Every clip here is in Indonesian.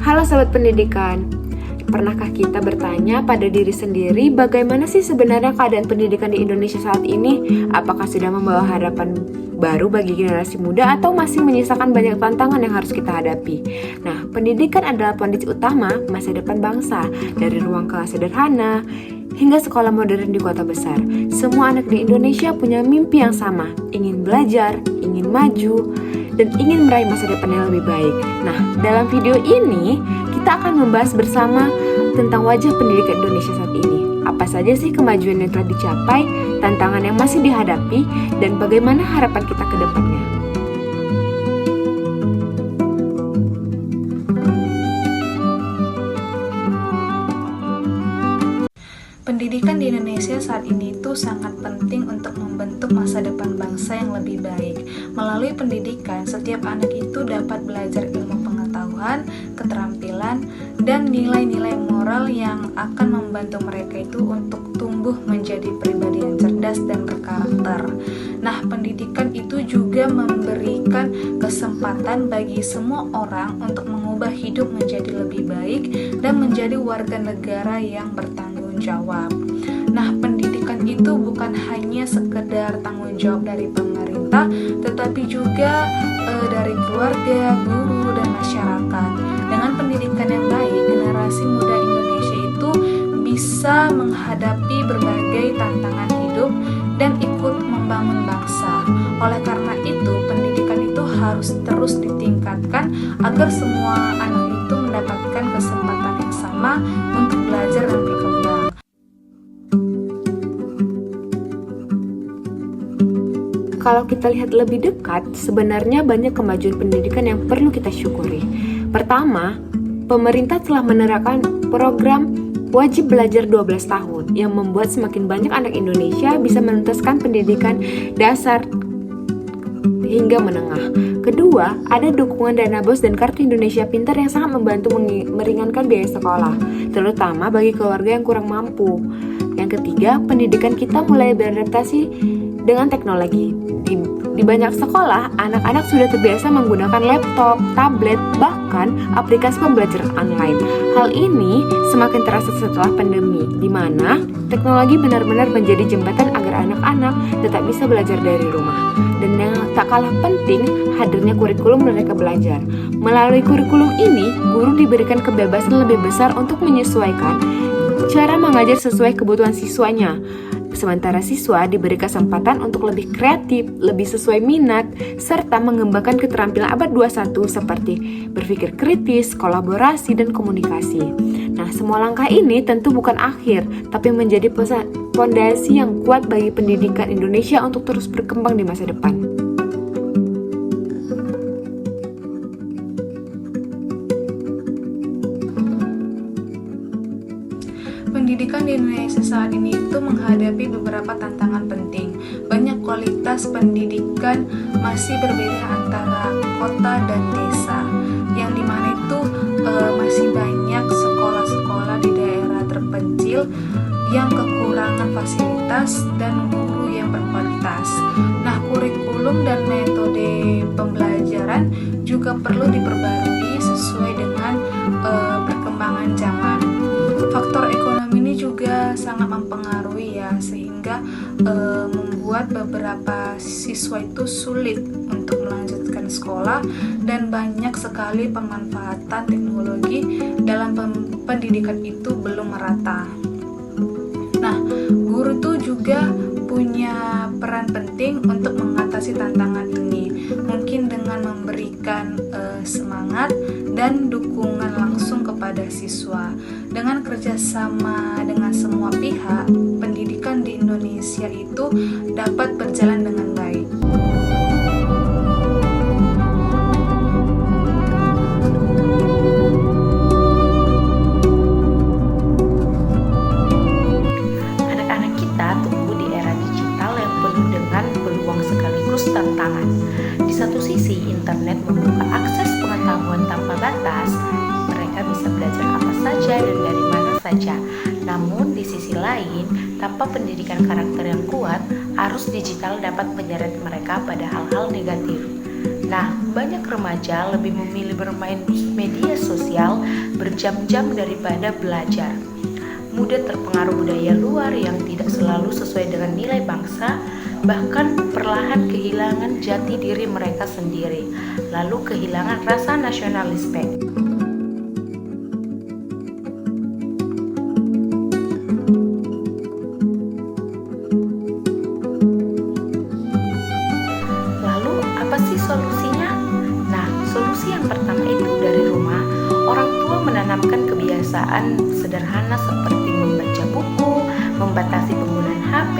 Halo Sobat Pendidikan, pernahkah kita bertanya pada diri sendiri bagaimana sih sebenarnya keadaan pendidikan di Indonesia saat ini? Apakah sudah membawa harapan baru bagi generasi muda atau masih menyisakan banyak tantangan yang harus kita hadapi? Nah, pendidikan adalah pondasi utama masa depan bangsa, dari ruang kelas sederhana hingga sekolah modern di kota besar. Semua anak di Indonesia punya mimpi yang sama, ingin belajar, ingin maju, dan ingin meraih masa depan yang lebih baik. Nah, dalam video ini kita akan membahas bersama tentang wajah pendidikan Indonesia saat ini. Apa saja sih kemajuan yang telah dicapai, tantangan yang masih dihadapi, dan bagaimana harapan kita ke depannya. Pendidikan di Indonesia saat ini itu sangat penting untuk membentuk masa depan bangsa yang lebih baik. Melalui pendidikan, setiap anak itu dapat belajar ilmu pengetahuan, keterampilan, dan nilai-nilai moral yang akan membantu mereka itu untuk tumbuh menjadi pribadi yang cerdas dan berkarakter. Nah, pendidikan itu juga memberikan kesempatan bagi semua orang untuk mengubah hidup menjadi lebih baik dan menjadi warga negara yang bertanggung jawab. Nah, pendidikan itu bukan hanya sekedar tanggung jawab dari pemerintah, tetapi juga dari keluarga, guru, dan masyarakat. Dengan pendidikan yang baik, generasi muda Indonesia itu bisa menghadapi berbagai tantangan hidup dan ikut membangun bangsa. Oleh karena itu, pendidikan itu harus terus ditingkatkan agar semua anak itu mendapatkan kesempatan yang sama untuk belajar dan berkembang. Kalau kita lihat lebih dekat, sebenarnya banyak kemajuan pendidikan yang perlu kita syukuri. Pertama, pemerintah telah menerapkan program wajib belajar 12 tahun yang membuat semakin banyak anak Indonesia bisa menuntaskan pendidikan dasar hingga menengah. Kedua, ada dukungan dana BOS dan Kartu Indonesia Pintar yang sangat membantu meringankan biaya sekolah, terutama bagi keluarga yang kurang mampu. Yang ketiga, pendidikan kita mulai beradaptasi dengan teknologi. Di banyak sekolah, anak-anak sudah terbiasa menggunakan laptop, tablet, bahkan aplikasi pembelajaran online. Hal ini semakin terasa setelah pandemi, di mana teknologi benar-benar menjadi jembatan agar anak-anak tetap bisa belajar dari rumah. Dan yang tak kalah penting, hadirnya kurikulum Merdeka Belajar. Melalui kurikulum ini, guru diberikan kebebasan lebih besar untuk menyesuaikan cara mengajar sesuai kebutuhan siswanya. Sementara siswa diberi kesempatan untuk lebih kreatif, lebih sesuai minat, serta mengembangkan keterampilan abad 21 seperti berpikir kritis, kolaborasi, dan komunikasi. Nah, semua langkah ini tentu bukan akhir, tapi menjadi fondasi yang kuat bagi pendidikan Indonesia untuk terus berkembang di masa depan. Pendidikan di Indonesia saat ini itu menghadapi beberapa tantangan penting. Banyak kualitas pendidikan masih berbeda antara kota dan desa, yang dimana itu masih banyak sekolah-sekolah di daerah terpencil yang kekurangan fasilitas dan guru yang berkualitas. Nah, kurikulum dan metode pembelajaran juga perlu diperbarui sesuai dengan perkembangan zaman. Faktor ekonomi ini juga sangat mempengaruhi ya, sehingga membuat beberapa siswa itu sulit untuk melanjutkan sekolah dan banyak sekali pemanfaatan teknologi dalam pendidikan itu belum merata. Nah, guru itu juga punya peran penting untuk mengatasi tantangan ini, mungkin dengan memberikan semangat dan dukungan langsung kepada siswa. Dengan kerjasama dengan semua pihak, pendidikan di Indonesia itu dapat berjalan dengan baik. Anak-anak kita tumbuh di era digital yang penuh dengan peluang sekaligus tantangan. Di satu sisi, internet membuka akses pengetahuan tanpa batas. Mereka bisa belajar apa saja dan dari mana saja. Namun di sisi lain, tanpa pendidikan karakter yang kuat, arus digital dapat menyeret mereka pada hal-hal negatif. Nah, banyak remaja lebih memilih bermain media sosial sosial berjam-jam daripada belajar. Mudah terpengaruh budaya luar yang tidak selalu sesuai dengan nilai bangsa, bahkan perlahan kehilangan jati diri mereka sendiri, lalu kehilangan rasa nasionalisme. Lalu apa sih solusinya? Nah, solusi yang pertama itu dari rumah, orang tua menanamkan kebiasaan sederhana seperti membaca buku, membatasi penggunaan HP,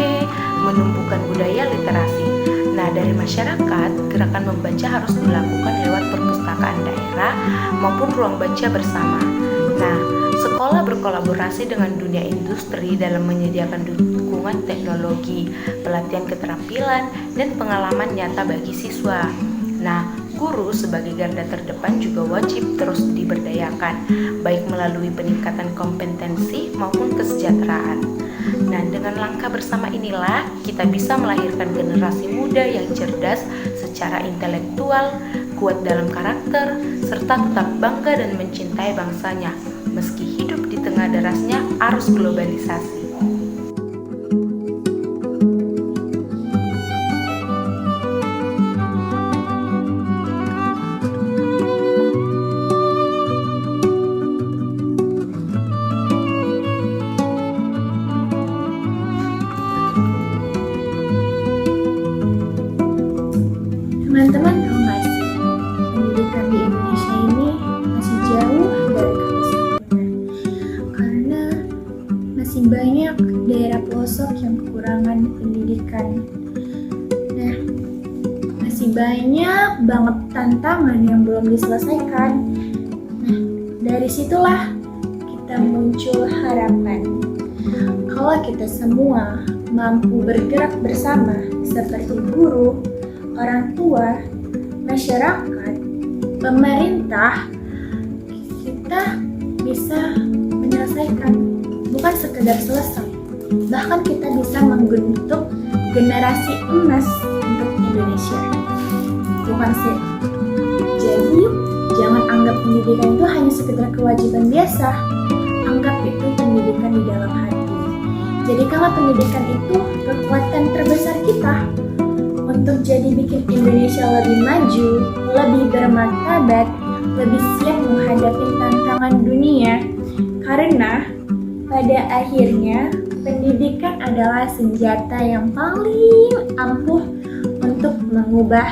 menumbuhkan budaya literasi. Nah, dari masyarakat, gerakan membaca harus dilakukan lewat perpustakaan daerah maupun ruang baca bersama. Nah, sekolah berkolaborasi dengan dunia industri dalam menyediakan dukungan teknologi, pelatihan keterampilan, dan pengalaman nyata bagi siswa. Nah, guru sebagai garda terdepan juga wajib terus diberdayakan, baik melalui peningkatan kompetensi maupun kesejahteraan. Nah, dengan langkah bersama inilah kita bisa melahirkan generasi muda yang cerdas secara intelektual, kuat dalam karakter, serta tetap bangga dan mencintai bangsanya, meski hidup di tengah derasnya arus globalisasi. Teman-teman tahu nggak sih, pendidikan di Indonesia ini masih jauh dari kata sempurna karena masih banyak daerah pelosok yang kekurangan pendidikan. Nah, masih banyak banget tantangan yang belum diselesaikan. Nah, dari situlah kita muncul harapan. Kalau kita semua mampu bergerak bersama seperti guru, orang tua, masyarakat, pemerintah, kita bisa menyelesaikan, bukan sekedar selesai, bahkan kita bisa membentuk generasi emas untuk Indonesia. Bukan sih. Jadi, jangan anggap pendidikan itu hanya sekedar kewajiban biasa. Anggap itu pendidikan di dalam hati. Jadi kalau pendidikan itu kekuatan terbesar kita untuk jadi bikin Indonesia lebih maju, lebih bermartabat, lebih siap menghadapi tantangan dunia. Karena pada akhirnya pendidikan adalah senjata yang paling ampuh untuk mengubah